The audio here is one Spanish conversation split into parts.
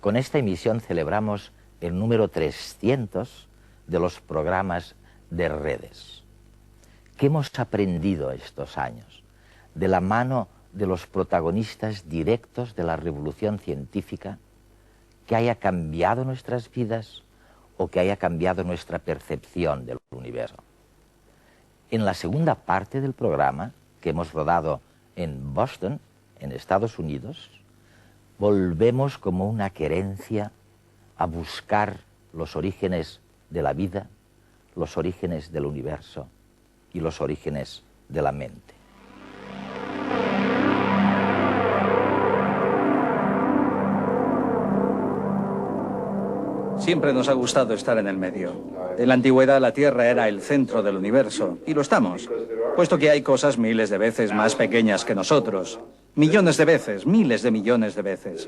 Con esta emisión celebramos el número 300 de los programas de redes. ¿Qué hemos aprendido estos años de la mano de los protagonistas directos de la revolución científica que haya cambiado nuestras vidas o que haya cambiado nuestra percepción del universo? En la segunda parte del programa, que hemos rodado en Boston, en Estados Unidos, volvemos como una querencia a buscar los orígenes de la vida, los orígenes del universo y los orígenes de la mente. Siempre nos ha gustado estar en el medio. En la antigüedad la Tierra era el centro del universo, y lo estamos, puesto que hay cosas miles de veces más pequeñas que nosotros. Millones de veces, miles de millones de veces.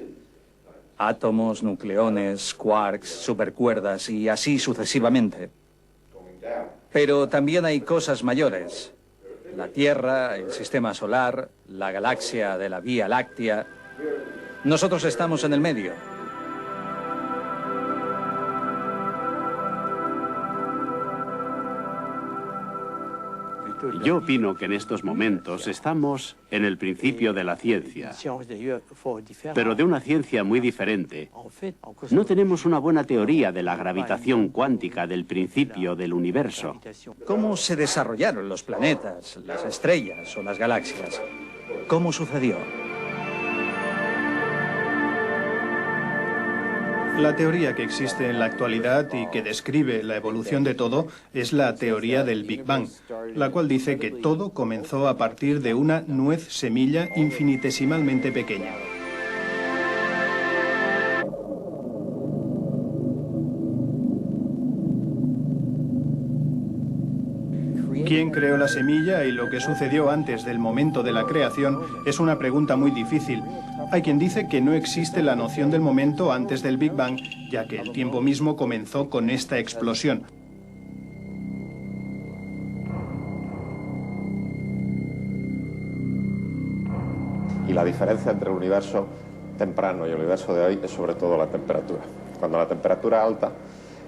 Átomos, nucleones, quarks, supercuerdas y así sucesivamente. Pero también hay cosas mayores. La Tierra, el sistema solar, la galaxia de la Vía Láctea. Nosotros estamos en el medio. Yo opino que en estos momentos estamos en el principio de la ciencia, pero de una ciencia muy diferente. No tenemos una buena teoría de la gravitación cuántica del principio del universo. ¿Cómo se desarrollaron los planetas, las estrellas o las galaxias? ¿Cómo sucedió? La teoría que existe en la actualidad y que describe la evolución de todo es la teoría del Big Bang, la cual dice que todo comenzó a partir de una nuez semilla infinitesimalmente pequeña. ¿Quién creó la semilla y lo que sucedió antes del momento de la creación? Es una pregunta muy difícil. Hay quien dice que no existe la noción del momento antes del Big Bang, ya que el tiempo mismo comenzó con esta explosión. Y la diferencia entre el universo temprano y el universo de hoy es sobre todo la temperatura. Cuando la temperatura era alta,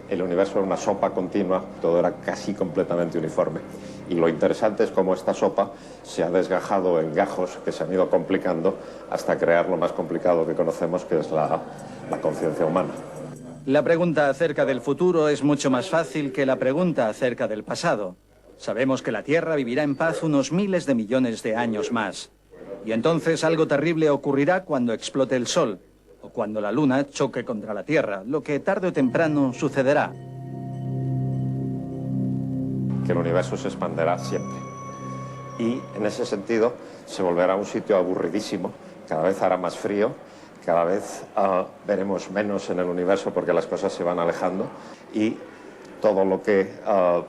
el universo era una sopa continua, todo era casi completamente uniforme. Y lo interesante es cómo esta sopa se ha desgajado en gajos que se han ido complicando hasta crear lo más complicado que conocemos, que es la conciencia humana. La pregunta acerca del futuro es mucho más fácil que la pregunta acerca del pasado. Sabemos que la Tierra vivirá en paz unos miles de millones de años más. Y entonces algo terrible ocurrirá cuando explote el Sol, o cuando la Luna choque contra la Tierra, lo que tarde o temprano sucederá. Que el universo se expanderá siempre. Y en ese sentido se volverá un sitio aburridísimo, cada vez hará más frío, cada vez veremos menos en el universo porque las cosas se van alejando y todo lo que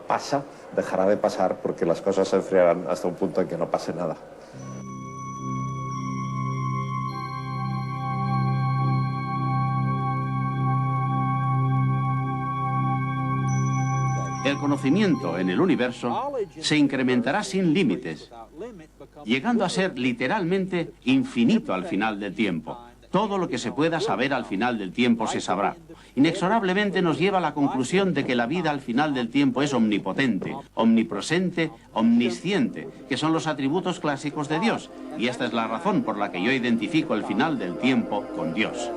pasa dejará de pasar porque las cosas se enfriarán hasta un punto en que no pase nada. El conocimiento en el universo se incrementará sin límites, llegando a ser literalmente infinito al final del tiempo. Todo lo que se pueda saber al final del tiempo se sabrá. Inexorablemente nos lleva a la conclusión de que la vida al final del tiempo es omnipotente, omnipresente, omnisciente, que son los atributos clásicos de Dios. Y esta es la razón por la que yo identifico el final del tiempo con Dios.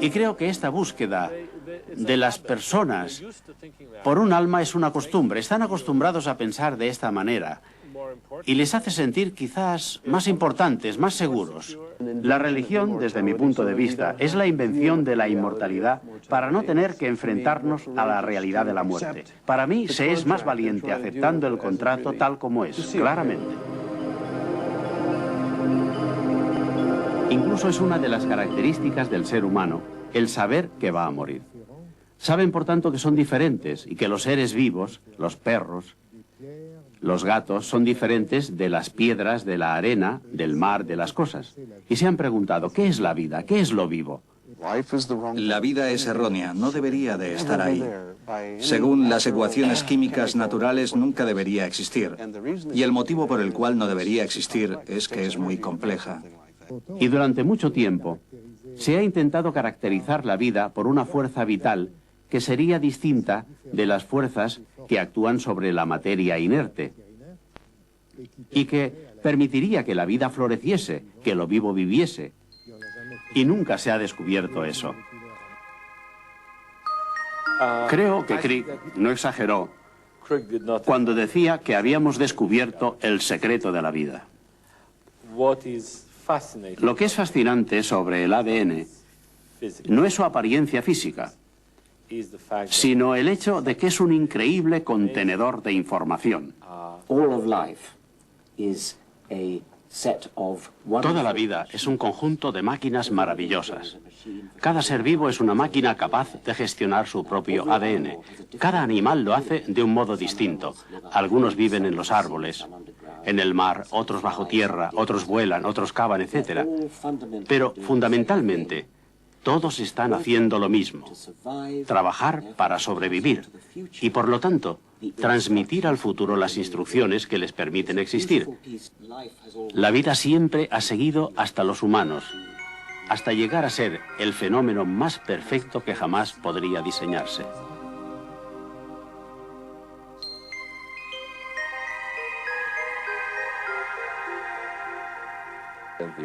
Y creo que esta búsqueda de las personas por un alma es una costumbre. Están acostumbrados a pensar de esta manera y les hace sentir quizás más importantes, más seguros. La religión, desde mi punto de vista, es la invención de la inmortalidad para no tener que enfrentarnos a la realidad de la muerte. Para mí, se es más valiente aceptando el contrato tal como es, claramente. Incluso es una de las características del ser humano, el saber que va a morir. Saben, por tanto, que son diferentes y que los seres vivos, los perros, los gatos, son diferentes de las piedras, de la arena, del mar, de las cosas. Y se han preguntado, ¿qué es la vida? ¿Qué es lo vivo? La vida es errónea, no debería de estar ahí. Según las ecuaciones químicas naturales, nunca debería existir. Y el motivo por el cual no debería existir es que es muy compleja. Y durante mucho tiempo se ha intentado caracterizar la vida por una fuerza vital que sería distinta de las fuerzas que actúan sobre la materia inerte y que permitiría que la vida floreciese, que lo vivo viviese. Y nunca se ha descubierto eso. Creo que Crick no exageró cuando decía que habíamos descubierto el secreto de la vida. Lo que es fascinante sobre el ADN no es su apariencia física, sino el hecho de que es un increíble contenedor de información. Toda la vida es un conjunto de máquinas maravillosas. Cada ser vivo es una máquina capaz de gestionar su propio ADN. Cada animal lo hace de un modo distinto. Algunos viven en los árboles, en el mar, otros bajo tierra, otros vuelan, otros cavan, etc. Pero fundamentalmente, todos están haciendo lo mismo: trabajar para sobrevivir y, por lo tanto, transmitir al futuro las instrucciones que les permiten existir. La vida siempre ha seguido hasta los humanos, hasta llegar a ser el fenómeno más perfecto que jamás podría diseñarse.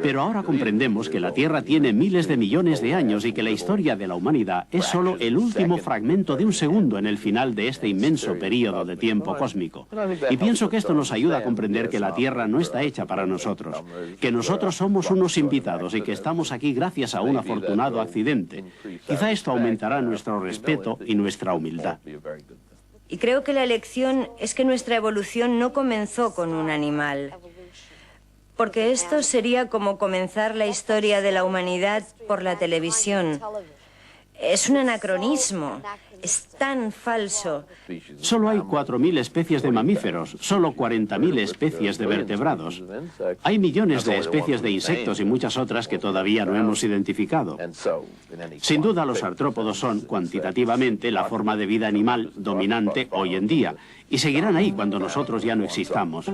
Pero ahora comprendemos que la Tierra tiene miles de millones de años y que la historia de la humanidad es solo el último fragmento de un segundo en el final de este inmenso período de tiempo cósmico. Y pienso que esto nos ayuda a comprender que la Tierra no está hecha para nosotros, que nosotros somos unos invitados y que estamos aquí gracias a un afortunado accidente. Quizá esto aumentará nuestro respeto y nuestra humildad. Y creo que la lección es que nuestra evolución no comenzó con un animal. Porque esto sería como comenzar la historia de la humanidad por la televisión. Es un anacronismo. Es tan falso. Solo hay 4.000 especies de mamíferos, solo 40.000 especies de vertebrados. Hay millones de especies de insectos y muchas otras que todavía no hemos identificado. Sin duda, los artrópodos son, cuantitativamente, la forma de vida animal dominante hoy en día, y seguirán ahí cuando nosotros ya no existamos.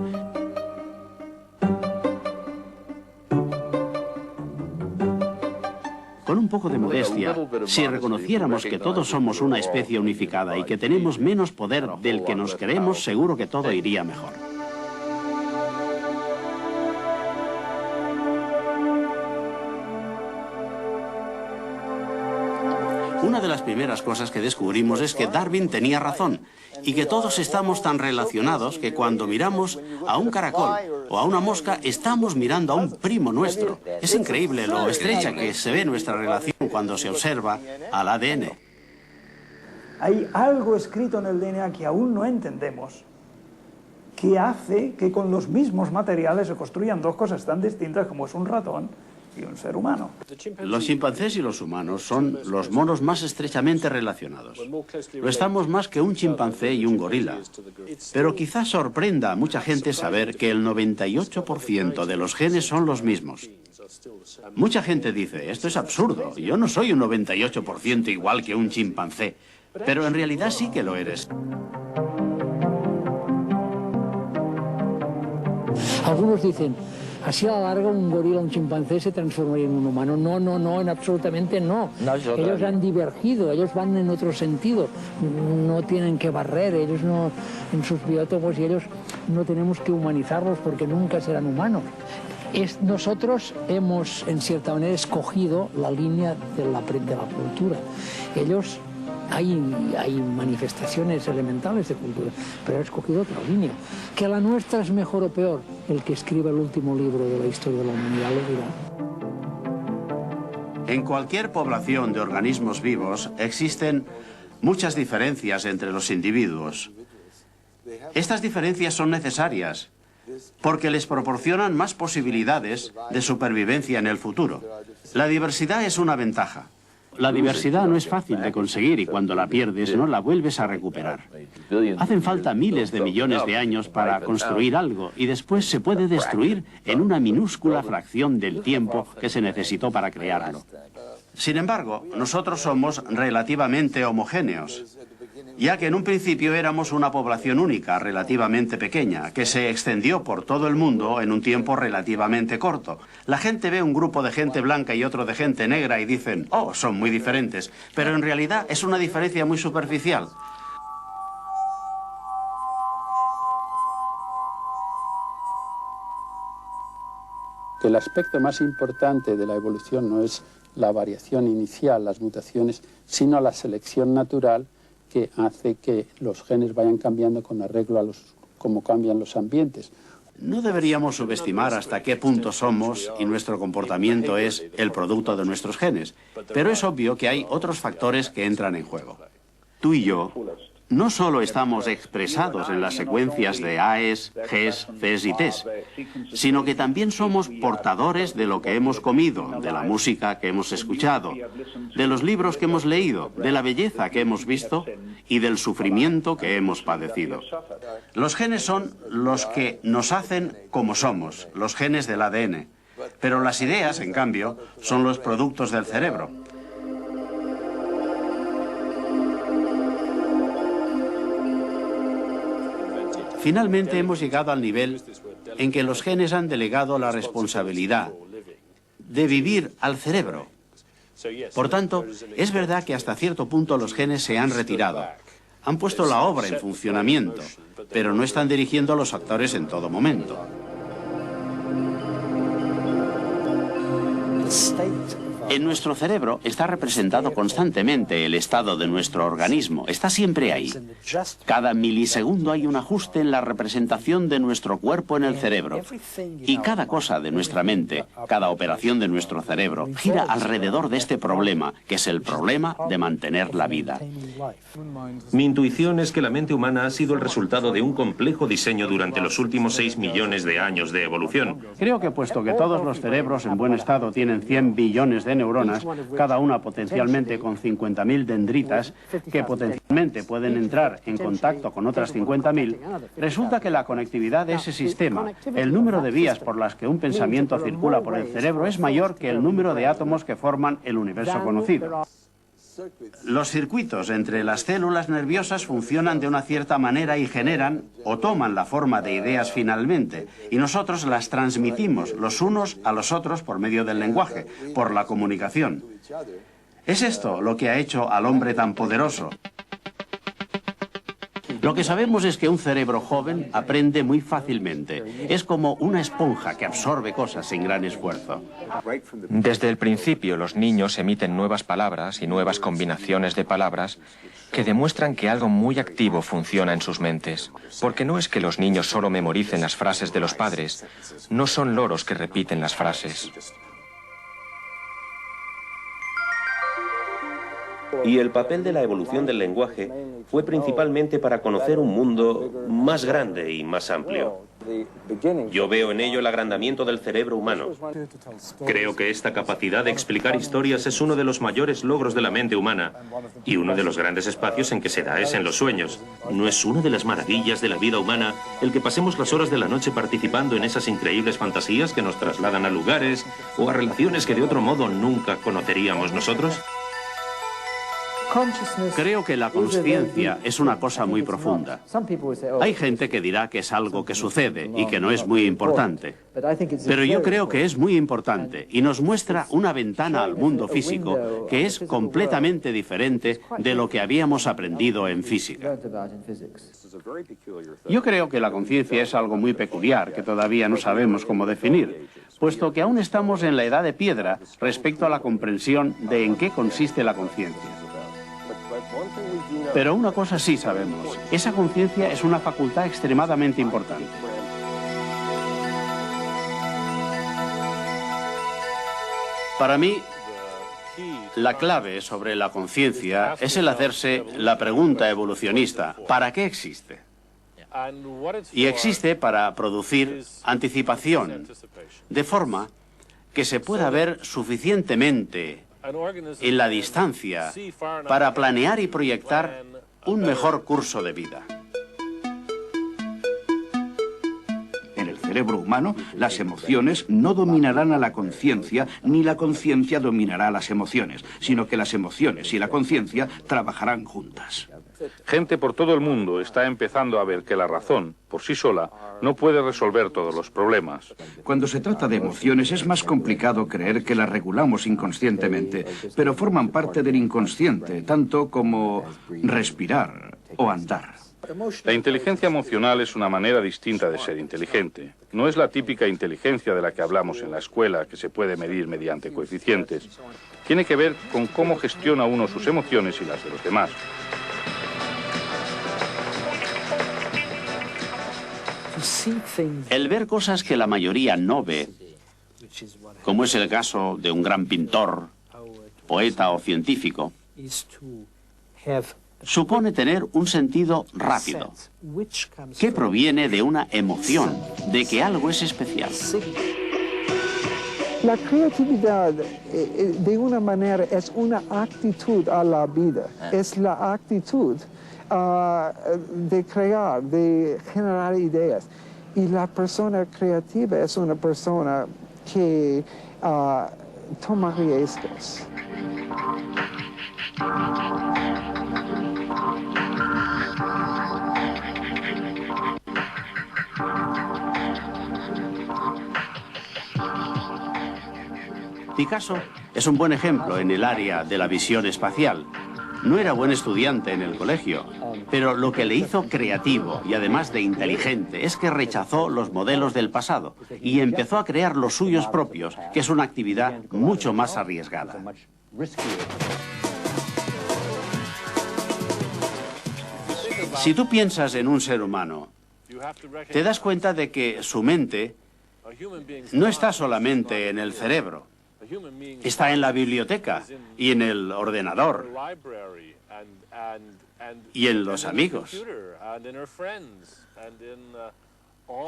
Con un poco de modestia, si reconociéramos que todos somos una especie unificada y que tenemos menos poder del que nos creemos, seguro que todo iría mejor. Una de las primeras cosas que descubrimos es que Darwin tenía razón y que todos estamos tan relacionados que cuando miramos a un caracol o a una mosca estamos mirando a un primo nuestro. Es increíble lo estrecha que se ve nuestra relación cuando se observa al ADN. Hay algo escrito en el DNA que aún no entendemos, que hace que con los mismos materiales se construyan dos cosas tan distintas como es un ratón y un ser humano. Los chimpancés y los humanos son los monos más estrechamente relacionados. Lo estamos más que un chimpancé y un gorila. Pero quizás sorprenda a mucha gente saber que el 98% de los genes son los mismos. Mucha gente dice, esto es absurdo, yo no soy un 98% igual que un chimpancé. Pero en realidad sí que lo eres. Algunos dicen, así a la larga un gorila o un chimpancé se transformaría en un humano. No, no, no, absolutamente no. Ellos han divergido, ellos van en otro sentido. No tienen que barrer, ellos no, en sus biótopos, y ellos no tenemos que humanizarlos porque nunca serán humanos. Nosotros hemos, en cierta manera, escogido la línea de la cultura. Ellos... Hay manifestaciones elementales de cultura, pero he escogido otra línea. Que la nuestra es mejor o peor, el que escriba el último libro de la historia de la humanidad lo dirá. En cualquier población de organismos vivos existen muchas diferencias entre los individuos. Estas diferencias son necesarias porque les proporcionan más posibilidades de supervivencia en el futuro. La diversidad es una ventaja. La diversidad no es fácil de conseguir y cuando la pierdes no la vuelves a recuperar. Hacen falta miles de millones de años para construir algo y después se puede destruir en una minúscula fracción del tiempo que se necesitó para crearlo. Sin embargo, nosotros somos relativamente homogéneos. ya que en un principio éramos una población única, relativamente pequeña, que se extendió por todo el mundo en un tiempo relativamente corto. La gente ve un grupo de gente blanca y otro de gente negra y dicen, oh, son muy diferentes, pero en realidad es una diferencia muy superficial. Que el aspecto más importante de la evolución no es la variación inicial, las mutaciones, sino la selección natural que hace que los genes vayan cambiando con arreglo a cómo cambian los ambientes. No deberíamos subestimar hasta qué punto somos y nuestro comportamiento es el producto de nuestros genes, pero es obvio que hay otros factores que entran en juego. Tú y yo no solo estamos expresados en las secuencias de A's, G's, C's y T's, sino que también somos portadores de lo que hemos comido, de la música que hemos escuchado, de los libros que hemos leído, de la belleza que hemos visto y del sufrimiento que hemos padecido. Los genes son los que nos hacen como somos, los genes del ADN, pero las ideas, en cambio, son los productos del cerebro. Finalmente hemos llegado al nivel en que los genes han delegado la responsabilidad de vivir al cerebro. Por tanto, es verdad que hasta cierto punto los genes se han retirado. Han puesto la obra en funcionamiento, pero no están dirigiendo a los actores en todo momento. En nuestro cerebro está representado constantemente el estado de nuestro organismo. Está siempre ahí. Cada milisegundo hay un ajuste en la representación de nuestro cuerpo en el cerebro. Y cada cosa de nuestra mente, cada operación de nuestro cerebro, gira alrededor de este problema, que es el problema de mantener la vida. Mi intuición es que la mente humana ha sido el resultado de un complejo diseño durante los últimos 6 millones de años de evolución. Creo que puesto que todos los cerebros en buen estado tienen 100 billones de neuronas, cada una potencialmente con 50.000 dendritas, que potencialmente pueden entrar en contacto con otras 50.000, resulta que la conectividad de ese sistema, el número de vías por las que un pensamiento circula por el cerebro, es mayor que el número de átomos que forman el universo conocido. Los circuitos entre las células nerviosas funcionan de una cierta manera y generan o toman la forma de ideas finalmente, y nosotros las transmitimos los unos a los otros por medio del lenguaje, por la comunicación. Es esto lo que ha hecho al hombre tan poderoso. Lo que sabemos es que un cerebro joven aprende muy fácilmente. Es como una esponja que absorbe cosas sin gran esfuerzo. Desde el principio, los niños emiten nuevas palabras y nuevas combinaciones de palabras que demuestran que algo muy activo funciona en sus mentes. Porque no es que los niños solo memoricen las frases de los padres, no son loros que repiten las frases. Y el papel de la evolución del lenguaje fue principalmente para conocer un mundo más grande y más amplio. Yo veo en ello el agrandamiento del cerebro humano. Creo que esta capacidad de explicar historias es uno de los mayores logros de la mente humana, y uno de los grandes espacios en que se da es en los sueños. ¿No es una de las maravillas de la vida humana el que pasemos las horas de la noche participando en esas increíbles fantasías que nos trasladan a lugares o a relaciones que de otro modo nunca conoceríamos nosotros? Creo que la consciencia es una cosa muy profunda. Hay gente que dirá que es algo que sucede y que no es muy importante. Pero yo creo que es muy importante y nos muestra una ventana al mundo físico que es completamente diferente de lo que habíamos aprendido en física. Yo creo que la conciencia es algo muy peculiar que todavía no sabemos cómo definir, puesto que aún estamos en la edad de piedra respecto a la comprensión de en qué consiste la conciencia. Pero una cosa sí sabemos, esa conciencia es una facultad extremadamente importante. Para mí, la clave sobre la conciencia es el hacerse la pregunta evolucionista, ¿para qué existe? Y existe para producir anticipación, de forma que se pueda ver suficientemente en la distancia para planear y proyectar un mejor curso de vida. En el cerebro humano, las emociones no dominarán a la conciencia, ni la conciencia dominará a las emociones, sino que las emociones y la conciencia trabajarán juntas. Gente por todo el mundo está empezando a ver que la razón, por sí sola, no puede resolver todos los problemas. Cuando se trata de emociones es más complicado creer que las regulamos inconscientemente, pero forman parte del inconsciente, tanto como respirar o andar. La inteligencia emocional es una manera distinta de ser inteligente. No es la típica inteligencia de la que hablamos en la escuela, que se puede medir mediante coeficientes. Tiene que ver con cómo gestiona uno sus emociones y las de los demás. El ver cosas que la mayoría no ve, como es el caso de un gran pintor, poeta o científico, supone tener un sentido rápido, que proviene de una emoción, de que algo es especial. La creatividad, de una manera, es una actitud a la vida, es la actitud de crear, de generar ideas. Y la persona creativa es una persona que toma riesgos. Picasso es un buen ejemplo en el área de la visión espacial. No era buen estudiante en el colegio, pero lo que le hizo creativo y además de inteligente es que rechazó los modelos del pasado y empezó a crear los suyos propios, que es una actividad mucho más arriesgada. Si tú piensas en un ser humano, te das cuenta de que su mente no está solamente en el cerebro. Está en la biblioteca y en el ordenador y en los amigos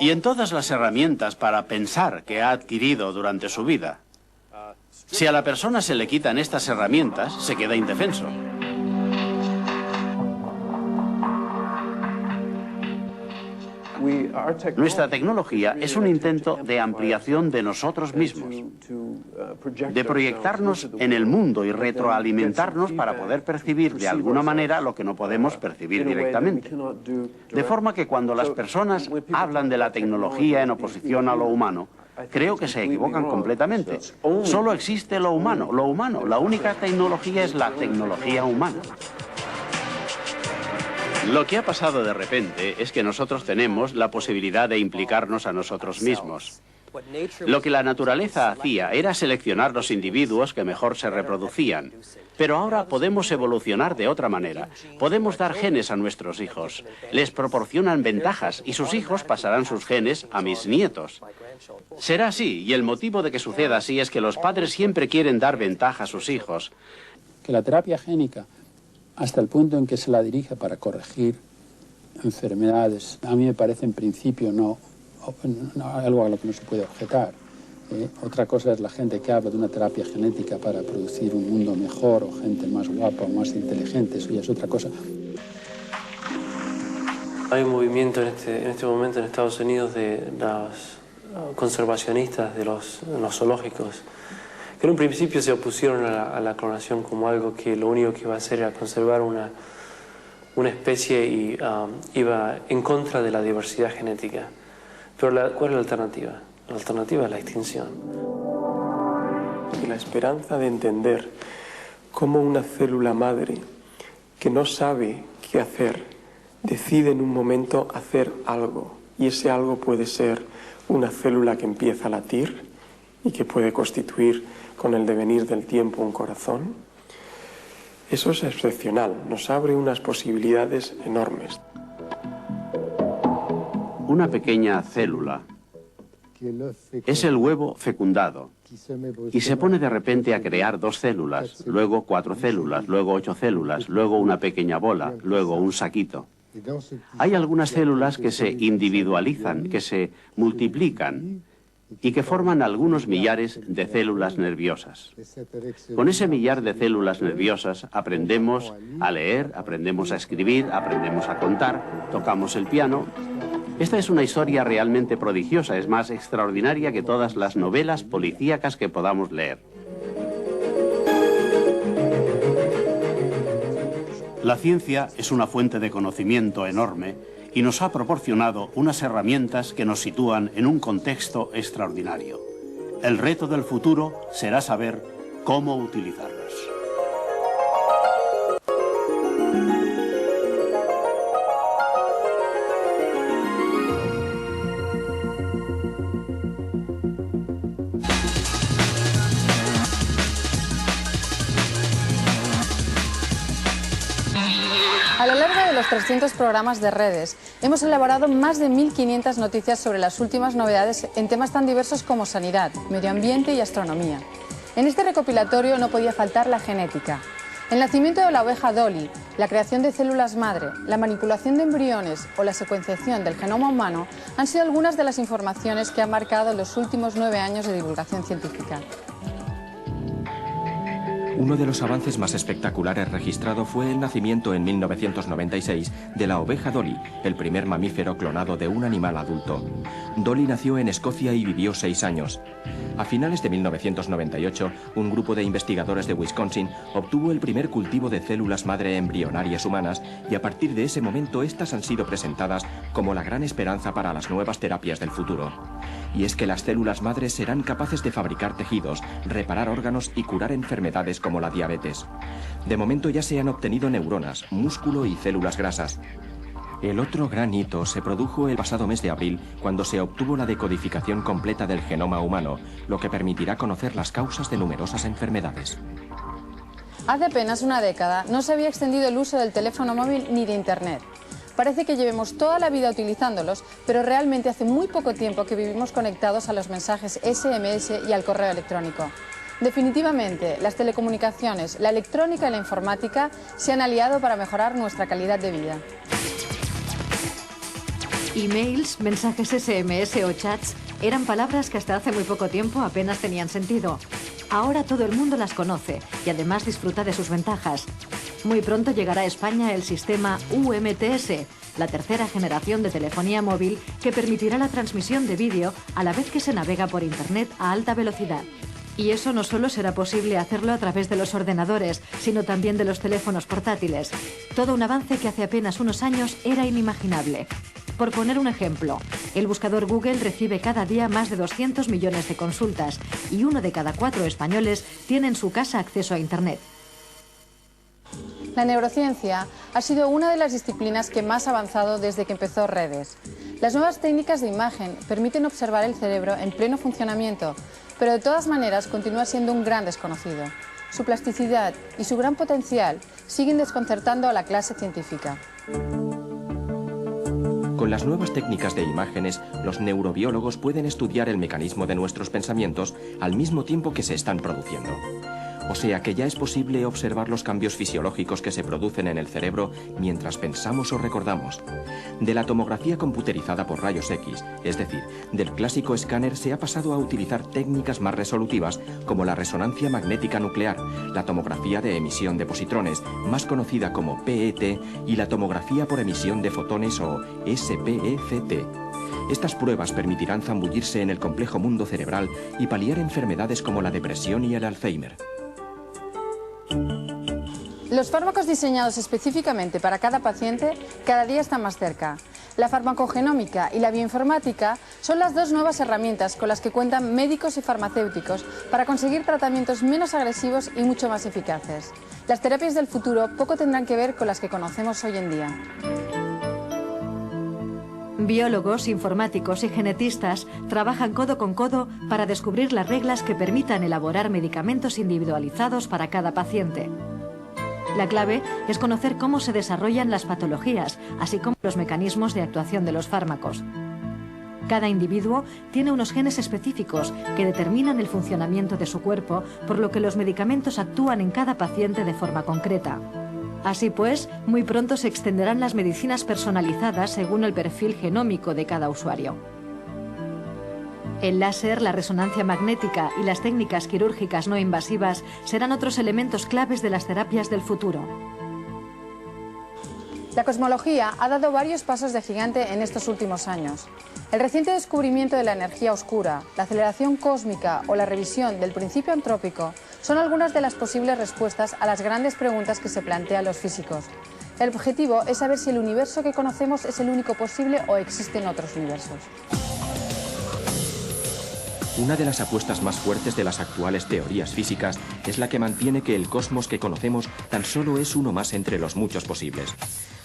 y en todas las herramientas para pensar que ha adquirido durante su vida. Si a la persona se le quitan estas herramientas, se queda indefenso. Nuestra tecnología es un intento de ampliación de nosotros mismos, de proyectarnos en el mundo y retroalimentarnos para poder percibir de alguna manera lo que no podemos percibir directamente. De forma que cuando las personas hablan de la tecnología en oposición a lo humano, creo que se equivocan completamente. Solo existe lo humano, la única tecnología es la tecnología humana. Lo que ha pasado de repente es que nosotros tenemos la posibilidad de implicarnos a nosotros mismos. Lo que la naturaleza hacía era seleccionar los individuos que mejor se reproducían. Pero ahora podemos evolucionar de otra manera. Podemos dar genes a nuestros hijos. Les proporcionan ventajas y sus hijos pasarán sus genes a mis nietos. Será así, y el motivo de que suceda así es que los padres siempre quieren dar ventaja a sus hijos. Que la terapia génica, hasta el punto en que se la dirige para corregir enfermedades, a mí me parece en principio no algo a lo que no se puede objetar. Otra cosa es la gente que habla de una terapia genética para producir un mundo mejor o gente más guapa o más inteligente, eso ya es otra cosa. Hay un movimiento en este momento en Estados Unidos de los conservacionistas de los zoológicos, que en un principio se opusieron a la clonación como algo que lo único que iba a hacer era conservar una especie y iba en contra de la diversidad genética. Pero ¿cuál es la alternativa? La alternativa es la extinción. Y la esperanza de entender cómo una célula madre que no sabe qué hacer decide en un momento hacer algo, y ese algo puede ser una célula que empieza a latir y que puede constituir con el devenir del tiempo un corazón. Eso es excepcional, nos abre unas posibilidades enormes. Una pequeña célula es el huevo fecundado y se pone de repente a crear 2 células, luego 4 células, luego 8 células, luego una pequeña bola, luego un saquito. Hay algunas células que se individualizan, que se multiplican y que forman algunos millares de células nerviosas. Con ese millar de células nerviosas aprendemos a leer, aprendemos a escribir, aprendemos a contar, tocamos el piano. Esta es una historia realmente prodigiosa, es más extraordinaria que todas las novelas policíacas que podamos leer. La ciencia es una fuente de conocimiento enorme y nos ha proporcionado unas herramientas que nos sitúan en un contexto extraordinario. El reto del futuro será saber cómo utilizarlas. A lo largo de los 300 programas de redes, hemos elaborado más de 1.500 noticias sobre las últimas novedades en temas tan diversos como sanidad, medio ambiente y astronomía. En este recopilatorio no podía faltar la genética. El nacimiento de la oveja Dolly, la creación de células madre, la manipulación de embriones o la secuenciación del genoma humano han sido algunas de las informaciones que han marcado los últimos 9 años de divulgación científica. Uno de los avances más espectaculares registrado fue el nacimiento en 1996 de la oveja Dolly, el primer mamífero clonado de un animal adulto. Dolly nació en Escocia y vivió 6 años. A finales de 1998, un grupo de investigadores de Wisconsin obtuvo el primer cultivo de células madre embrionarias humanas y a partir de ese momento estas han sido presentadas como la gran esperanza para las nuevas terapias del futuro. Y es que las células madres serán capaces de fabricar tejidos, reparar órganos y curar enfermedades como la diabetes. De momento ya se han obtenido neuronas, músculo y células grasas. El otro gran hito se produjo el pasado mes de abril, cuando se obtuvo la decodificación completa del genoma humano, lo que permitirá conocer las causas de numerosas enfermedades. Hace apenas una década no se había extendido el uso del teléfono móvil ni de Internet. Parece que llevemos toda la vida utilizándolos, pero realmente hace muy poco tiempo que vivimos conectados a los mensajes SMS y al correo electrónico. Definitivamente, las telecomunicaciones, la electrónica y la informática se han aliado para mejorar nuestra calidad de vida. Emails, mensajes SMS o chats eran palabras que hasta hace muy poco tiempo apenas tenían sentido. Ahora todo el mundo las conoce y además disfruta de sus ventajas. Muy pronto llegará a España el sistema UMTS, la tercera generación de telefonía móvil que permitirá la transmisión de vídeo a la vez que se navega por Internet a alta velocidad. Y eso no solo será posible hacerlo a través de los ordenadores, sino también de los teléfonos portátiles. Todo un avance que hace apenas unos años era inimaginable. Por poner un ejemplo, el buscador Google recibe cada día más de 200 millones de consultas y 1 de cada 4 españoles tiene en su casa acceso a Internet. La neurociencia ha sido una de las disciplinas que más ha avanzado desde que empezó redes. Las nuevas técnicas de imagen permiten observar el cerebro en pleno funcionamiento, pero de todas maneras continúa siendo un gran desconocido. Su plasticidad y su gran potencial siguen desconcertando a la clase científica. Con las nuevas técnicas de imágenes, los neurobiólogos pueden estudiar el mecanismo de nuestros pensamientos al mismo tiempo que se están produciendo. O sea que ya es posible observar los cambios fisiológicos que se producen en el cerebro mientras pensamos o recordamos. De la tomografía computerizada por rayos X, es decir, del clásico escáner, se ha pasado a utilizar técnicas más resolutivas como la resonancia magnética nuclear, la tomografía de emisión de positrones, más conocida como PET, y la tomografía por emisión de fotones o SPECT. Estas pruebas permitirán zambullirse en el complejo mundo cerebral y paliar enfermedades como la depresión y el Alzheimer. Los fármacos diseñados específicamente para cada paciente cada día están más cerca. La farmacogenómica y la bioinformática son las dos nuevas herramientas con las que cuentan médicos y farmacéuticos para conseguir tratamientos menos agresivos y mucho más eficaces. Las terapias del futuro poco tendrán que ver con las que conocemos hoy en día. Biólogos, informáticos y genetistas trabajan codo con codo para descubrir las reglas que permitan elaborar medicamentos individualizados para cada paciente. La clave es conocer cómo se desarrollan las patologías, así como los mecanismos de actuación de los fármacos. Cada individuo tiene unos genes específicos que determinan el funcionamiento de su cuerpo, por lo que los medicamentos actúan en cada paciente de forma concreta. Así pues, muy pronto se extenderán las medicinas personalizadas según el perfil genómico de cada usuario. El láser, la resonancia magnética y las técnicas quirúrgicas no invasivas serán otros elementos claves de las terapias del futuro. La cosmología ha dado varios pasos de gigante en estos últimos años. El reciente descubrimiento de la energía oscura, la aceleración cósmica o la revisión del principio antrópico Son algunas de las posibles respuestas a las grandes preguntas que se plantean los físicos. El objetivo es saber si el universo que conocemos es el único posible o existen otros universos. Una de las apuestas más fuertes de las actuales teorías físicas es la que mantiene que el cosmos que conocemos tan solo es uno más entre los muchos posibles.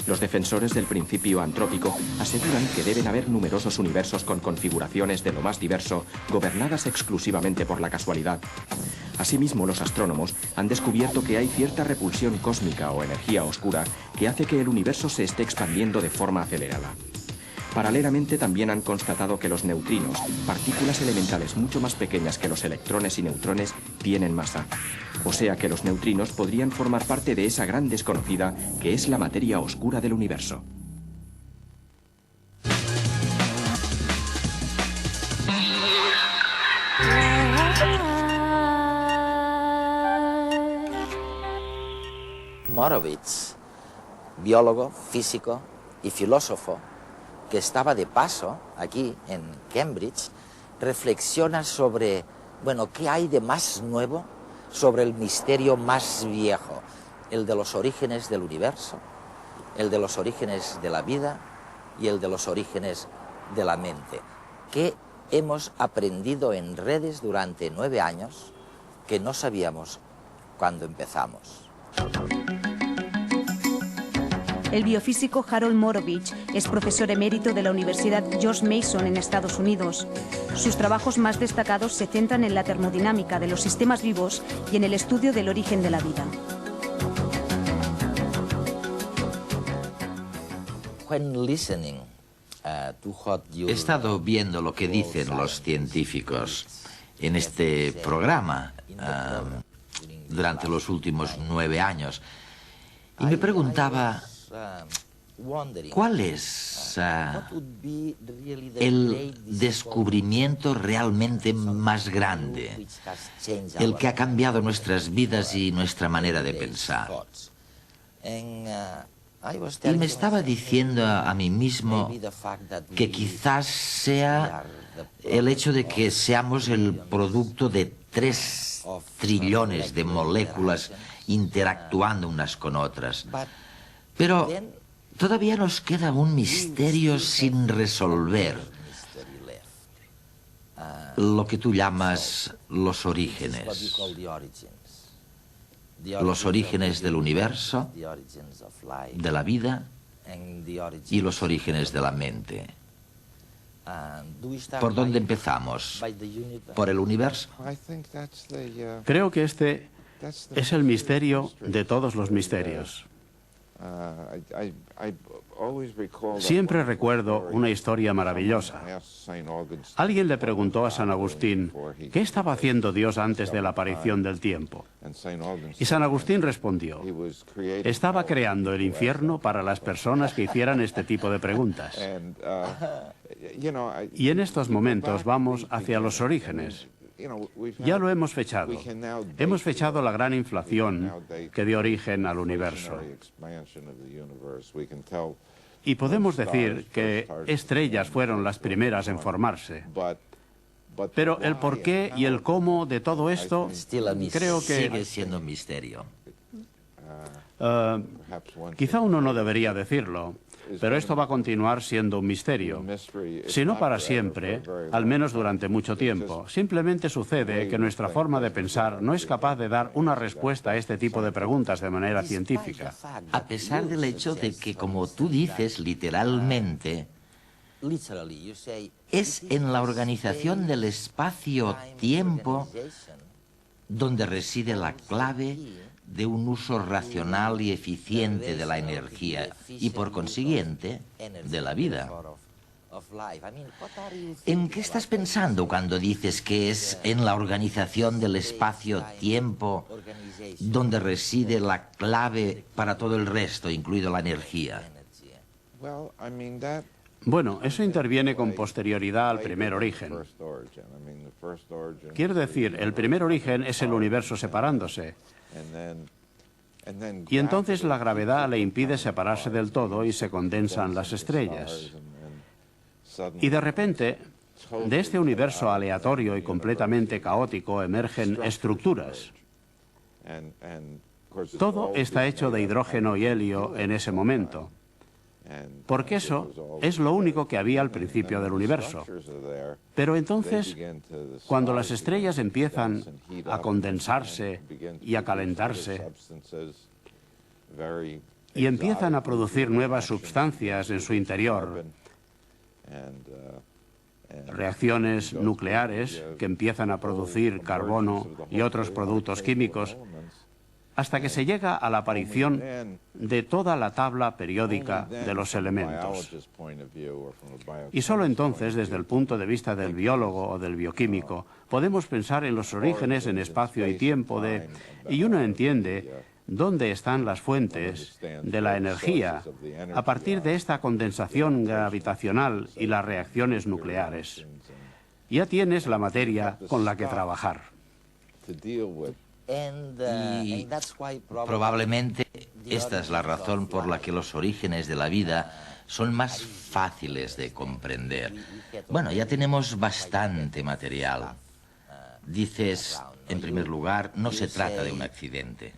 Los defensores del principio antrópico aseguran que deben haber numerosos universos con configuraciones de lo más diverso, gobernadas exclusivamente por la casualidad. Asimismo, los astrónomos han descubierto que hay cierta repulsión cósmica o energía oscura que hace que el universo se esté expandiendo de forma acelerada. Paralelamente, también han constatado que los neutrinos, partículas elementales mucho más pequeñas que los electrones y neutrones, tienen masa. O sea que los neutrinos podrían formar parte de esa gran desconocida que es la materia oscura del universo. Morovitz, biólogo, físico y filósofo, que estaba de paso aquí en Cambridge, reflexiona sobre, bueno, ¿qué hay de más nuevo sobre el misterio más viejo? El de los orígenes del universo, el de los orígenes de la vida y el de los orígenes de la mente. ¿Qué hemos aprendido en redes durante 9 años que no sabíamos cuando empezamos? El biofísico Harold Morovitch es profesor emérito de la Universidad George Mason en Estados Unidos. Sus trabajos más destacados se centran en la termodinámica de los sistemas vivos y en el estudio del origen de la vida. He estado viendo lo que dicen los científicos en este programa durante los últimos 9 años y me preguntaba ¿cuál es el descubrimiento realmente más grande, el que ha cambiado nuestras vidas y nuestra manera de pensar? Y me estaba diciendo a mí mismo que quizás sea el hecho de que seamos el producto de 3 trillones de moléculas interactuando unas con otras. Pero todavía nos queda un misterio sin resolver, lo que tú llamas los orígenes. Los orígenes del universo, de la vida y los orígenes de la mente. ¿Por dónde empezamos? ¿Por el universo? Creo que este es el misterio de todos los misterios. Siempre recuerdo una historia maravillosa. Alguien le preguntó a San Agustín qué estaba haciendo Dios antes de la aparición del tiempo. Y San Agustín respondió, estaba creando el infierno para las personas que hicieran este tipo de preguntas. Y en estos momentos vamos hacia los orígenes. Ya lo hemos fechado. Hemos fechado la gran inflación que dio origen al universo. Y podemos decir que estrellas fueron las primeras en formarse. Pero el porqué y el cómo de todo esto, creo que sigue siendo un misterio. Quizá uno no debería decirlo, pero esto va a continuar siendo un misterio. Si no para siempre, al menos durante mucho tiempo. Simplemente sucede que nuestra forma de pensar no es capaz de dar una respuesta a este tipo de preguntas de manera científica. A pesar del hecho de que, como tú dices literalmente, es en la organización del espacio-tiempo donde reside la clave de un uso racional y eficiente de la energía y, por consiguiente, de la vida. ¿En qué estás pensando cuando dices que es en la organización del espacio-tiempo donde reside la clave para todo el resto, incluido la energía? Bueno, eso interviene con posterioridad al primer origen. Quiero decir, el primer origen es el universo separándose. Y entonces la gravedad le impide separarse del todo y se condensan las estrellas. Y de repente, de este universo aleatorio y completamente caótico emergen estructuras. Todo está hecho de hidrógeno y helio en ese momento, porque eso es lo único que había al principio del universo. Pero entonces, cuando las estrellas empiezan a condensarse y a calentarse, y empiezan a producir nuevas sustancias en su interior, reacciones nucleares que empiezan a producir carbono y otros productos químicos, hasta que se llega a la aparición de toda la tabla periódica de los elementos. Y solo entonces, desde el punto de vista del biólogo o del bioquímico, podemos pensar en los orígenes en espacio y tiempo y uno entiende dónde están las fuentes de la energía a partir de esta condensación gravitacional y las reacciones nucleares. Ya tienes la materia con la que trabajar. Y probablemente esta es la razón por la que los orígenes de la vida son más fáciles de comprender. Bueno, ya tenemos bastante material. Dices, en primer lugar, no se trata de un accidente.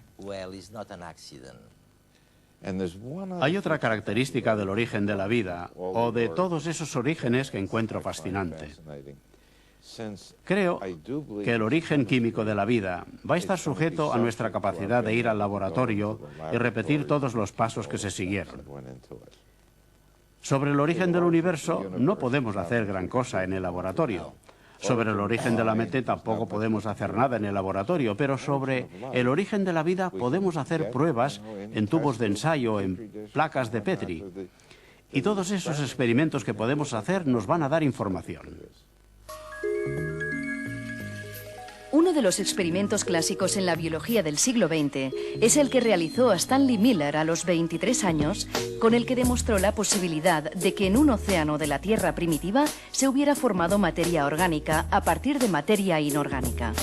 Hay otra característica del origen de la vida, o de todos esos orígenes que encuentro fascinante. Creo que el origen químico de la vida va a estar sujeto a nuestra capacidad de ir al laboratorio y repetir todos los pasos que se siguieron. Sobre el origen del universo no podemos hacer gran cosa en el laboratorio. Sobre el origen de la mente tampoco podemos hacer nada en el laboratorio, pero sobre el origen de la vida podemos hacer pruebas en tubos de ensayo, en placas de Petri. Y todos esos experimentos que podemos hacer nos van a dar información. Uno de los experimentos clásicos en la biología del siglo XX es el que realizó Stanley Miller a los 23 años, con el que demostró la posibilidad de que en un océano de la Tierra primitiva se hubiera formado materia orgánica a partir de materia inorgánica.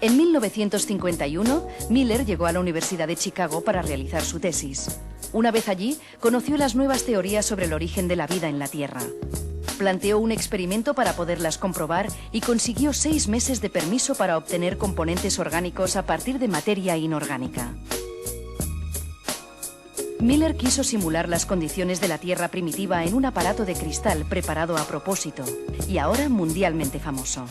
En 1951, Miller llegó a la Universidad de Chicago para realizar su tesis. Una vez allí, conoció las nuevas teorías sobre el origen de la vida en la Tierra. Planteó un experimento para poderlas comprobar y consiguió 6 meses de permiso para obtener componentes orgánicos a partir de materia inorgánica. Miller quiso simular las condiciones de la Tierra primitiva en un aparato de cristal preparado a propósito y ahora mundialmente famoso.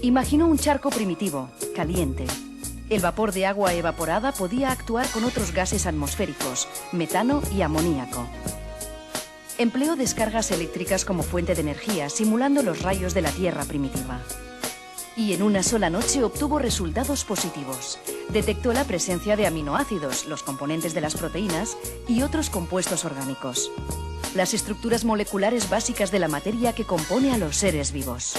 Imaginó un charco primitivo, caliente. El vapor de agua evaporada podía actuar con otros gases atmosféricos, metano y amoníaco. Empleó descargas eléctricas como fuente de energía, simulando los rayos de la Tierra primitiva. Y en una sola noche obtuvo resultados positivos. Detectó la presencia de aminoácidos, los componentes de las proteínas, y otros compuestos orgánicos. Las estructuras moleculares básicas de la materia que compone a los seres vivos.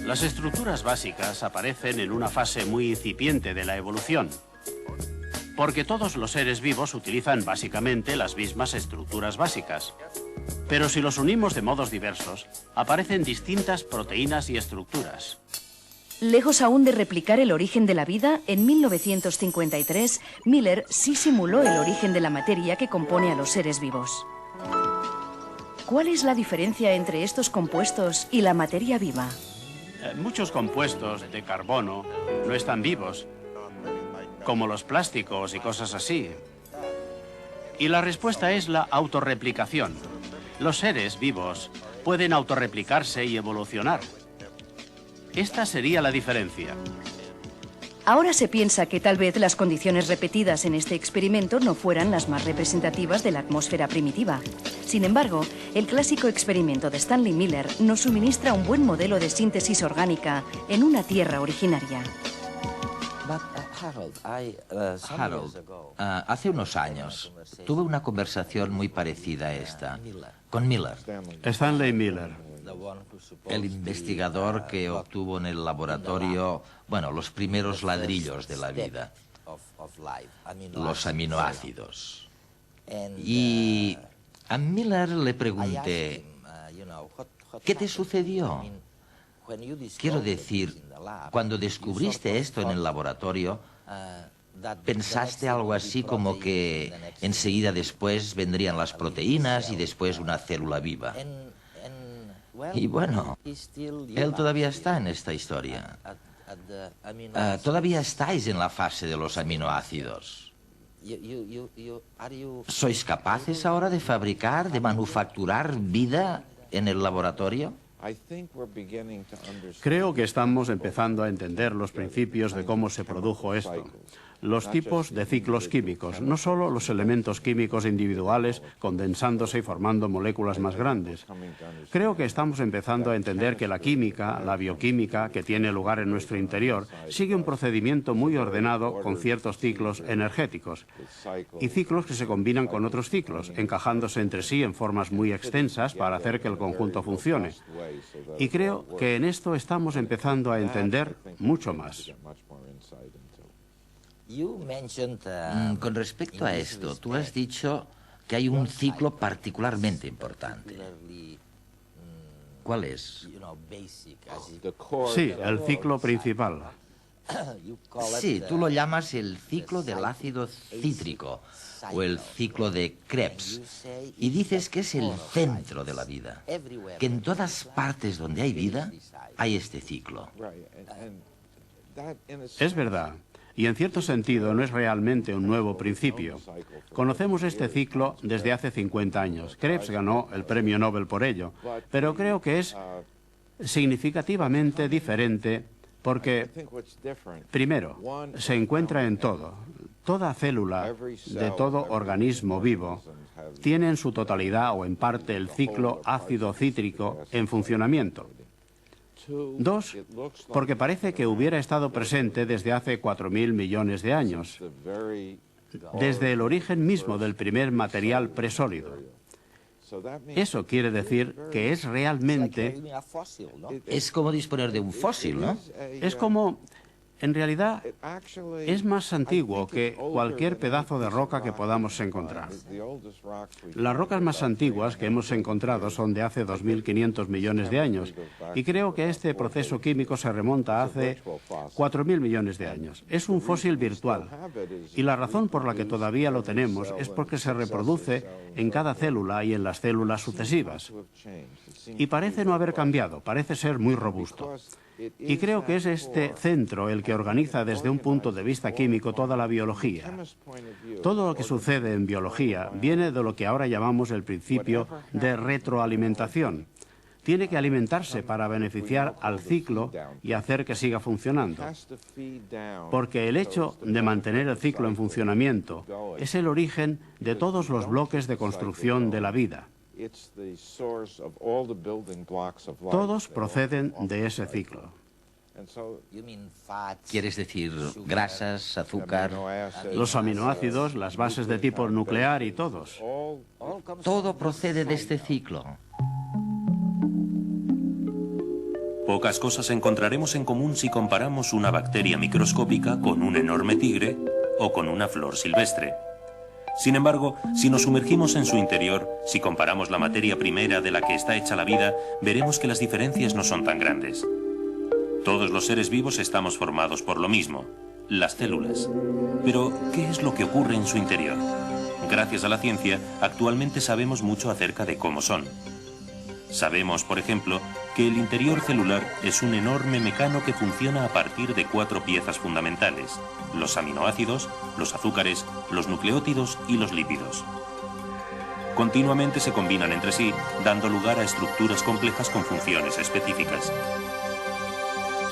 Las estructuras básicas aparecen en una fase muy incipiente de la evolución, porque todos los seres vivos utilizan básicamente las mismas estructuras básicas. Pero si los unimos de modos diversos, aparecen distintas proteínas y estructuras. Lejos aún de replicar el origen de la vida, en 1953, Miller sí simuló el origen de la materia que compone a los seres vivos. ¿Cuál es la diferencia entre estos compuestos y la materia viva? Muchos compuestos de carbono no están vivos, como los plásticos y cosas así. Y la respuesta es la autorreplicación. Los seres vivos pueden autorreplicarse y evolucionar. Esta sería la diferencia. Ahora se piensa que tal vez las condiciones repetidas en este experimento no fueran las más representativas de la atmósfera primitiva. Sin embargo, el clásico experimento de Stanley Miller nos suministra un buen modelo de síntesis orgánica en una Tierra originaria. Harold, hace unos años tuve una conversación muy parecida a esta con Miller. Stanley Miller. El investigador que obtuvo en el laboratorio, bueno, los primeros ladrillos de la vida, los aminoácidos. Y a Miller le pregunté, ¿qué te sucedió? Quiero decir, cuando descubriste esto en el laboratorio, ¿pensaste algo así como que enseguida después vendrían las proteínas y después una célula viva? Y bueno, él todavía está en esta historia. Todavía estáis en la fase de los aminoácidos. ¿Sois capaces ahora de fabricar, de manufacturar vida en el laboratorio? Creo que estamos empezando a entender los principios de cómo se produjo esto. Los tipos de ciclos químicos, no solo los elementos químicos individuales condensándose y formando moléculas más grandes. Creo que estamos empezando a entender que la química, la bioquímica que tiene lugar en nuestro interior, sigue un procedimiento muy ordenado con ciertos ciclos energéticos y ciclos que se combinan con otros ciclos, encajándose entre sí en formas muy extensas para hacer que el conjunto funcione. Y creo que en esto estamos empezando a entender mucho más. Con respecto a esto, tú has dicho que hay un ciclo particularmente importante. ¿Cuál es? Sí, el ciclo principal. Sí, tú lo llamas el ciclo del ácido cítrico o el ciclo de Krebs. Y dices que es el centro de la vida, que en todas partes donde hay vida hay este ciclo. Es verdad. Y en cierto sentido no es realmente un nuevo principio. Conocemos este ciclo desde hace 50 años. Krebs ganó el premio Nobel por ello, pero creo que es significativamente diferente porque, primero, se encuentra en todo. Toda célula de todo organismo vivo tiene en su totalidad o en parte el ciclo ácido cítrico en funcionamiento. 2, porque parece que hubiera estado presente desde hace 4.000 millones de años, desde el origen mismo del primer material presólido. Eso quiere decir que es realmente... Es como disponer de un fósil, ¿no? Es como... En realidad, es más antiguo que cualquier pedazo de roca que podamos encontrar. Las rocas más antiguas que hemos encontrado son de hace 2.500 millones de años, y creo que este proceso químico se remonta a hace 4.000 millones de años. Es un fósil virtual, y la razón por la que todavía lo tenemos es porque se reproduce en cada célula y en las células sucesivas. Y parece no haber cambiado, parece ser muy robusto. Y creo que es este centro el que organiza desde un punto de vista químico toda la biología. Todo lo que sucede en biología viene de lo que ahora llamamos el principio de retroalimentación. Tiene que alimentarse para beneficiar al ciclo y hacer que siga funcionando. Porque el hecho de mantener el ciclo en funcionamiento es el origen de todos los bloques de construcción de la vida. Todos proceden de ese ciclo. ¿Quieres decir grasas, azúcar? Los aminoácidos, las bases de tipo nuclear y todos. Todo procede de este ciclo. Pocas cosas encontraremos en común si comparamos una bacteria microscópica con un enorme tigre o con una flor silvestre. Sin embargo, si nos sumergimos en su interior, si comparamos la materia primera de la que está hecha la vida, veremos que las diferencias no son tan grandes. Todos los seres vivos estamos formados por lo mismo, las células. Pero, ¿qué es lo que ocurre en su interior? Gracias a la ciencia, actualmente sabemos mucho acerca de cómo son. Sabemos, por ejemplo, que el interior celular es un enorme mecano que funciona a partir de 4 piezas fundamentales: los aminoácidos, los azúcares, los nucleótidos y los lípidos. Continuamente se combinan entre sí, dando lugar a estructuras complejas con funciones específicas.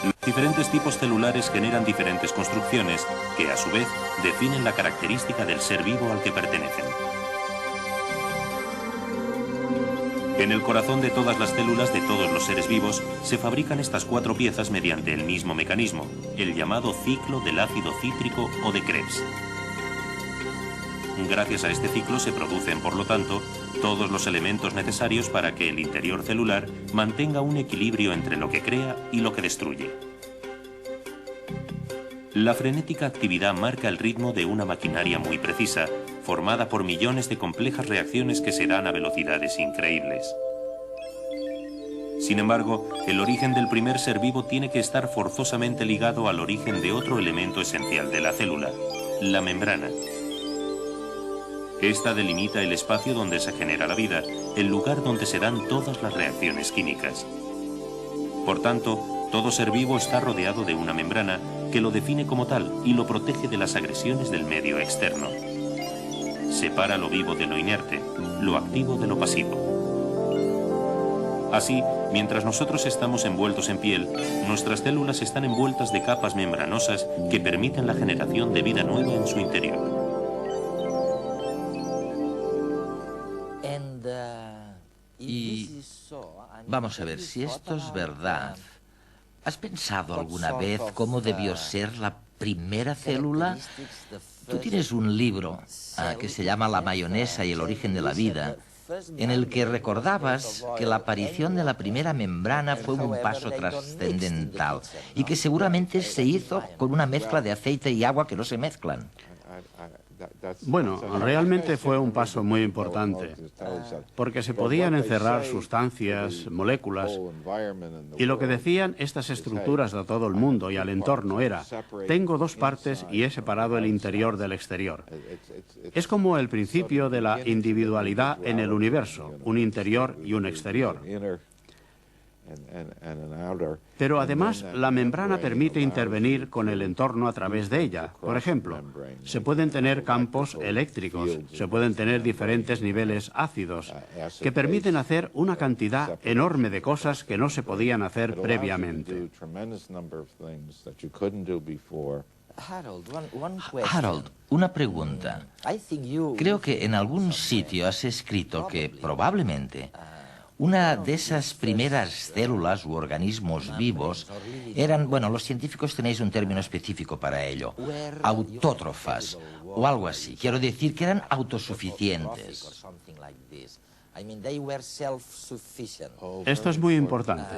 Los diferentes tipos celulares generan diferentes construcciones que, a su vez, definen la característica del ser vivo al que pertenecen. En el corazón de todas las células de todos los seres vivos se fabrican estas 4 piezas mediante el mismo mecanismo, el llamado ciclo del ácido cítrico o de Krebs. Gracias a este ciclo se producen, por lo tanto, todos los elementos necesarios para que el interior celular mantenga un equilibrio entre lo que crea y lo que destruye. La frenética actividad marca el ritmo de una maquinaria muy precisa, formada por millones de complejas reacciones que se dan a velocidades increíbles. Sin embargo, el origen del primer ser vivo tiene que estar forzosamente ligado al origen de otro elemento esencial de la célula, la membrana. Esta delimita el espacio donde se genera la vida, el lugar donde se dan todas las reacciones químicas. Por tanto, Todo ser vivo está rodeado de una membrana que lo define como tal y lo protege de las agresiones del medio externo. Separa lo vivo de lo inerte, lo activo de lo pasivo. Así, mientras nosotros estamos envueltos en piel, nuestras células están envueltas de capas membranosas que permiten la generación de vida nueva en su interior. Y vamos a ver, si esto es verdad, ¿has pensado alguna vez cómo debió ser la primera célula? Tú tienes un libro que se llama La mayonesa y el origen de la vida, en el que recordabas que la aparición de la primera membrana fue un paso trascendental y que seguramente se hizo con una mezcla de aceite y agua que no se mezclan. Bueno, realmente fue un paso muy importante, porque se podían encerrar sustancias, moléculas, y lo que decían estas estructuras a todo el mundo y al entorno era: tengo dos partes y he separado el interior del exterior. Es como el principio de la individualidad en el universo, un interior y un exterior. Pero además, la membrana permite intervenir con el entorno a través de ella. Por ejemplo, se pueden tener campos eléctricos, se pueden tener diferentes niveles ácidos, que permiten hacer una cantidad enorme de cosas que no se podían hacer previamente. Harold, una pregunta. Creo que en algún sitio has escrito que probablemente una de esas primeras células u organismos vivos eran, bueno, los científicos tenéis un término específico para ello, autótrofas o algo así. Quiero decir que eran autosuficientes. Esto es muy importante.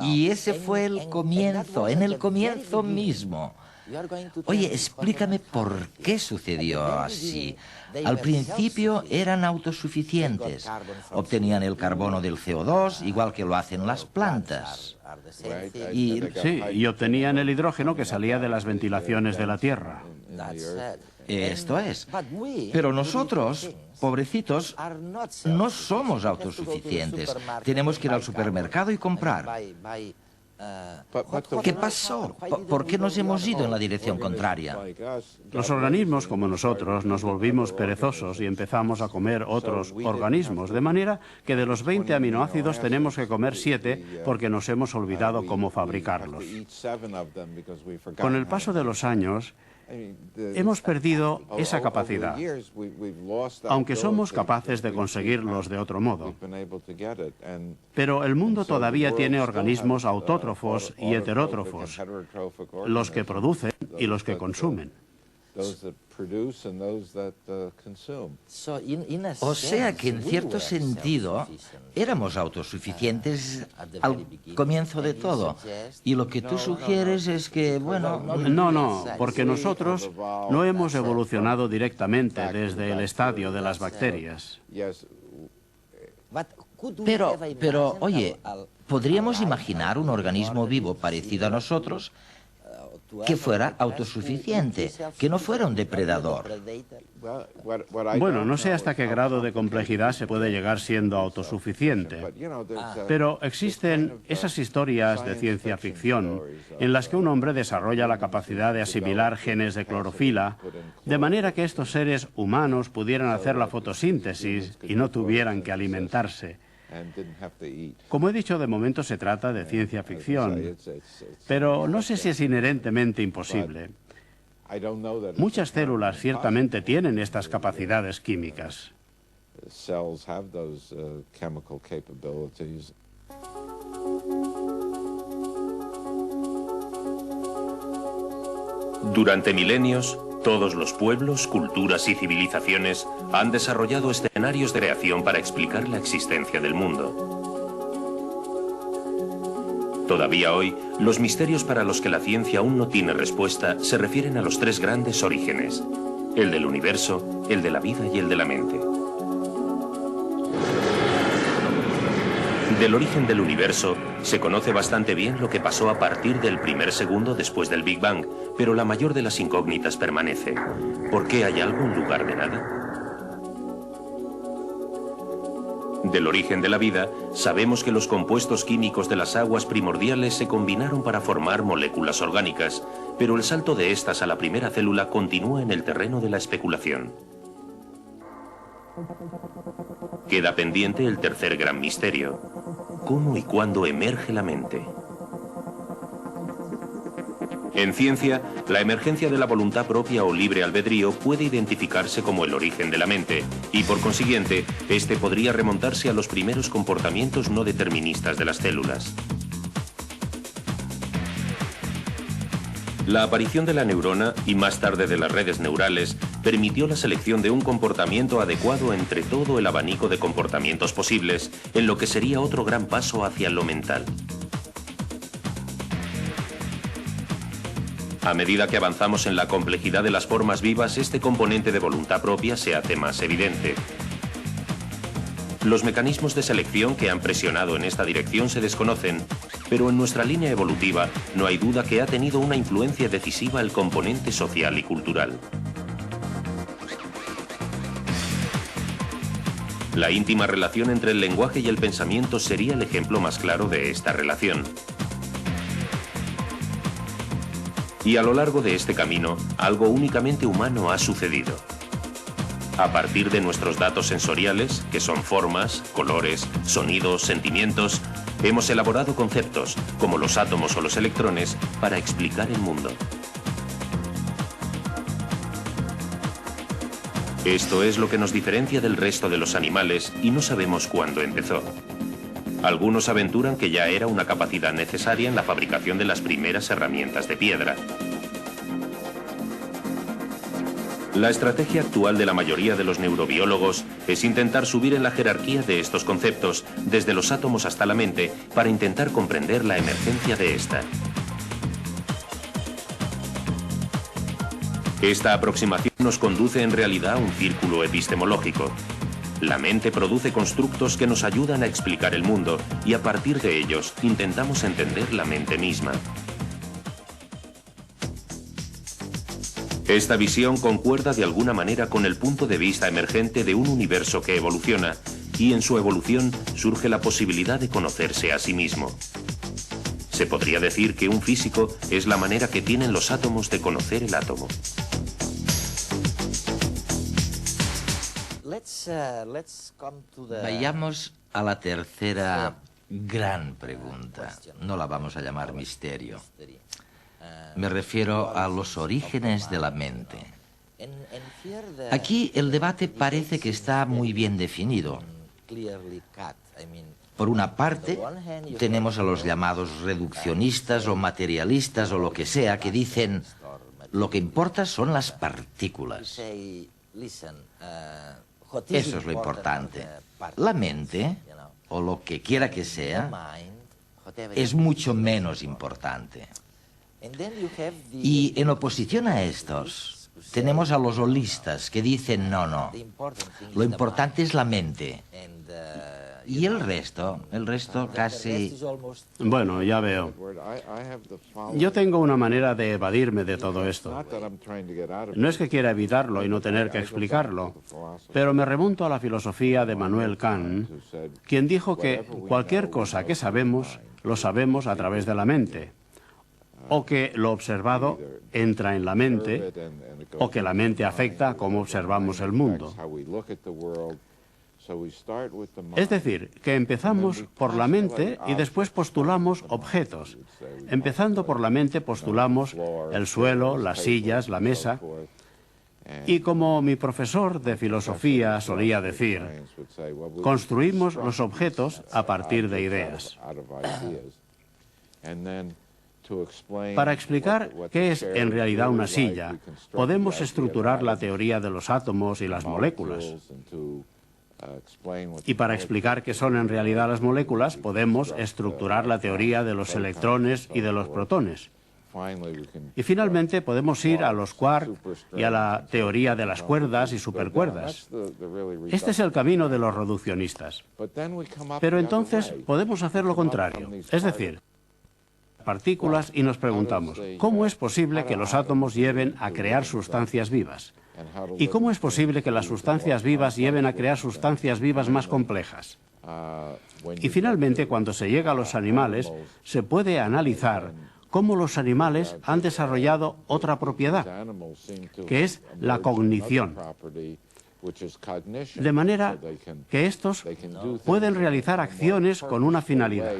Y ese fue el comienzo, en el comienzo mismo. Oye, explícame por qué sucedió así. Al principio eran autosuficientes. Obtenían el carbono del CO2, igual que lo hacen las plantas. Sí, y obtenían el hidrógeno que salía de las ventilaciones de la Tierra. Esto es. Pero nosotros, pobrecitos, no somos autosuficientes. Tenemos que ir al supermercado y comprar. ¿Qué pasó? ¿Por qué nos hemos ido en la dirección contraria? Los organismos como nosotros nos volvimos perezosos y empezamos a comer otros organismos, de manera que de los 20 aminoácidos tenemos que comer 7 porque nos hemos olvidado cómo fabricarlos. Con el paso de los años, hemos perdido esa capacidad, aunque somos capaces de conseguirlos de otro modo. Pero el mundo todavía tiene organismos autótrofos y heterótrofos, los que producen y los que consumen. O sea que en cierto sentido éramos autosuficientes al comienzo de todo. Y lo que tú sugieres es que, bueno... No, porque nosotros no hemos evolucionado directamente desde el estadio de las bacterias. Pero, oye, ¿podríamos imaginar un organismo vivo parecido a nosotros que fuera autosuficiente, que no fuera un depredador? Bueno, no sé hasta qué grado de complejidad se puede llegar siendo autosuficiente, pero existen esas historias de ciencia ficción en las que un hombre desarrolla la capacidad de asimilar genes de clorofila, de manera que estos seres humanos pudieran hacer la fotosíntesis y no tuvieran que alimentarse. Como he dicho, de momento se trata de ciencia ficción, pero no sé si es inherentemente imposible. Muchas células ciertamente tienen estas capacidades químicas. Durante milenios, todos los pueblos, culturas y civilizaciones han desarrollado escenarios de creación para explicar la existencia del mundo. Todavía hoy, los misterios para los que la ciencia aún no tiene respuesta se refieren a los tres grandes orígenes: el del universo, el de la vida y el de la mente. Del origen del universo se conoce bastante bien lo que pasó a partir del primer segundo después del Big Bang, pero la mayor de las incógnitas permanece. ¿Por qué hay algo en lugar de nada? Del origen de la vida, sabemos que los compuestos químicos de las aguas primordiales se combinaron para formar moléculas orgánicas, pero el salto de estas a la primera célula continúa en el terreno de la especulación. Queda pendiente el tercer gran misterio: ¿cómo y cuándo emerge la mente? En ciencia, la emergencia de la voluntad propia o libre albedrío puede identificarse como el origen de la mente, y por consiguiente, este podría remontarse a los primeros comportamientos no deterministas de las células. La aparición de la neurona, y más tarde de las redes neurales, permitió la selección de un comportamiento adecuado entre todo el abanico de comportamientos posibles, en lo que sería otro gran paso hacia lo mental. A medida que avanzamos en la complejidad de las formas vivas, este componente de voluntad propia se hace más evidente. Los mecanismos de selección que han presionado en esta dirección se desconocen, pero en nuestra línea evolutiva no hay duda que ha tenido una influencia decisiva el componente social y cultural. La íntima relación entre el lenguaje y el pensamiento sería el ejemplo más claro de esta relación. Y a lo largo de este camino, algo únicamente humano ha sucedido. A partir de nuestros datos sensoriales, que son formas, colores, sonidos, sentimientos, hemos elaborado conceptos, como los átomos o los electrones, para explicar el mundo. Esto es lo que nos diferencia del resto de los animales y no sabemos cuándo empezó. Algunos aventuran que ya era una capacidad necesaria en la fabricación de las primeras herramientas de piedra. La estrategia actual de la mayoría de los neurobiólogos es intentar subir en la jerarquía de estos conceptos, desde los átomos hasta la mente, para intentar comprender la emergencia de esta. Esta aproximación nos conduce en realidad a un círculo epistemológico. La mente produce constructos que nos ayudan a explicar el mundo y a partir de ellos intentamos entender la mente misma. Esta visión concuerda de alguna manera con el punto de vista emergente de un universo que evoluciona y en su evolución surge la posibilidad de conocerse a sí mismo. Se podría decir que un físico es la manera que tienen los átomos de conocer el átomo. Vayamos a la tercera gran pregunta. No la vamos a llamar misterio. Me refiero a los orígenes de la mente. Aquí el debate parece que está muy bien definido. Por una parte, tenemos a los llamados reduccionistas o materialistas o lo que sea, que dicen lo que importa son las partículas. Eso es lo importante. La mente, o lo que quiera que sea, es mucho menos importante. Y en oposición a estos, tenemos a los holistas que dicen no, lo importante es la mente. Y el resto casi... Bueno, ya veo. Yo tengo una manera de evadirme de todo esto. No es que quiera evitarlo y no tener que explicarlo, pero me remonto a la filosofía de Manuel Kant, quien dijo que cualquier cosa que sabemos, lo sabemos a través de la mente, o que lo observado entra en la mente, o que la mente afecta a cómo observamos el mundo. Es decir, que empezamos por la mente y después postulamos objetos. Empezando por la mente postulamos el suelo, las sillas, la mesa. Y como mi profesor de filosofía solía decir, construimos los objetos a partir de ideas. Para explicar qué es en realidad una silla, podemos estructurar la teoría de los átomos y las moléculas. Y para explicar qué son en realidad las moléculas, podemos estructurar la teoría de los electrones y de los protones. Y finalmente podemos ir a los quarks y a la teoría de las cuerdas y supercuerdas. Este es el camino de los reduccionistas. Pero entonces podemos hacer lo contrario, es decir, partículas, y nos preguntamos, ¿cómo es posible que los átomos lleven a crear sustancias vivas? ¿Y cómo es posible que las sustancias vivas lleven a crear sustancias vivas más complejas? Y finalmente, cuando se llega a los animales, se puede analizar cómo los animales han desarrollado otra propiedad, que es la cognición. De manera que estos pueden realizar acciones con una finalidad,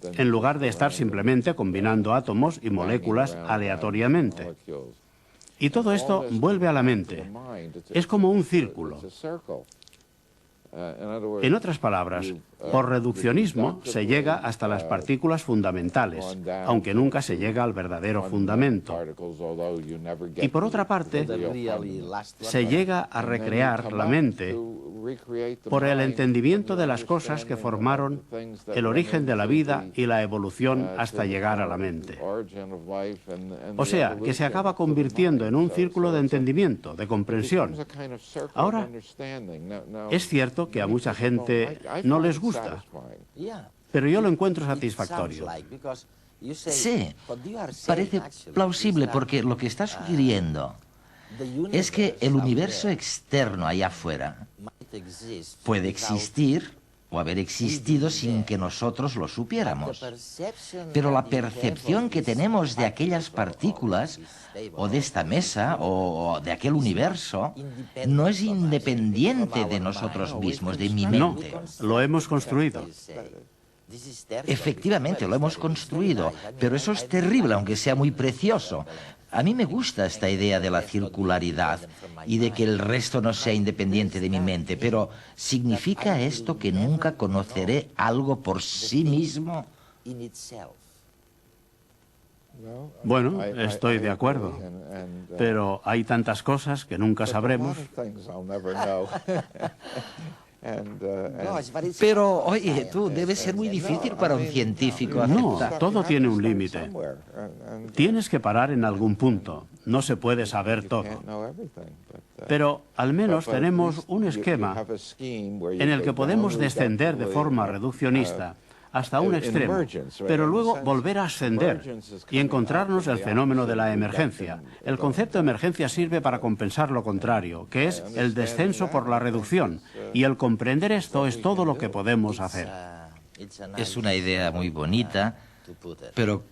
en lugar de estar simplemente combinando átomos y moléculas aleatoriamente. Y todo esto vuelve a la mente. Es como un círculo. En otras palabras, por reduccionismo se llega hasta las partículas fundamentales, aunque nunca se llega al verdadero fundamento. Y por otra parte, se llega a recrear la mente por el entendimiento de las cosas que formaron el origen de la vida y la evolución hasta llegar a la mente. O sea, que se acaba convirtiendo en un círculo de entendimiento, de comprensión. Ahora, es cierto que a mucha gente no les gusta, pero yo lo encuentro satisfactorio. Sí, parece plausible porque lo que está sugiriendo es que el universo externo allá afuera puede existir o haber existido sin que nosotros lo supiéramos. Pero la percepción que tenemos de aquellas partículas, o de esta mesa, o de aquel universo, no es independiente de nosotros mismos, de mi mente. No, lo hemos construido. Efectivamente, lo hemos construido, pero eso es terrible, aunque sea muy precioso. A mí me gusta esta idea de la circularidad y de que el resto no sea independiente de mi mente, pero ¿significa esto que nunca conoceré algo por sí mismo? Bueno, estoy de acuerdo, pero hay tantas cosas que nunca sabremos. Pero, oye, tú, debe ser muy difícil para un científico aceptar. No, todo tiene un límite. Tienes que parar en algún punto. No se puede saber todo. Pero al menos tenemos un esquema en el que podemos descender de forma reduccionista hasta un extremo, pero luego volver a ascender y encontrarnos el fenómeno de la emergencia. El concepto de emergencia sirve para compensar lo contrario, que es el descenso por la reducción, y el comprender esto es todo lo que podemos hacer. Es una idea muy bonita, pero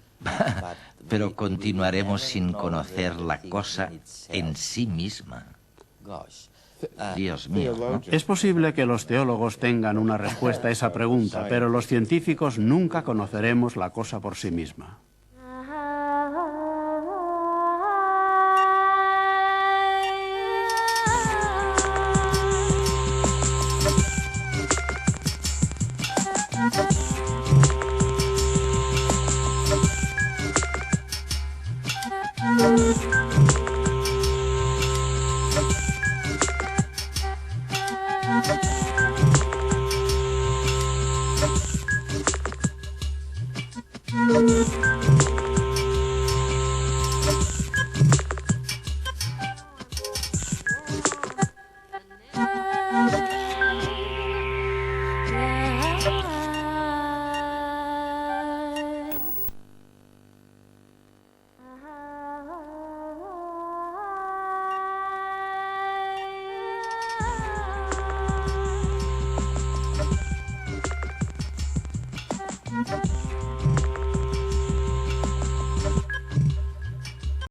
continuaremos sin conocer la cosa en sí misma. Dios mío, ¿no? Es posible que los teólogos tengan una respuesta a esa pregunta, pero los científicos nunca conoceremos la cosa por sí misma.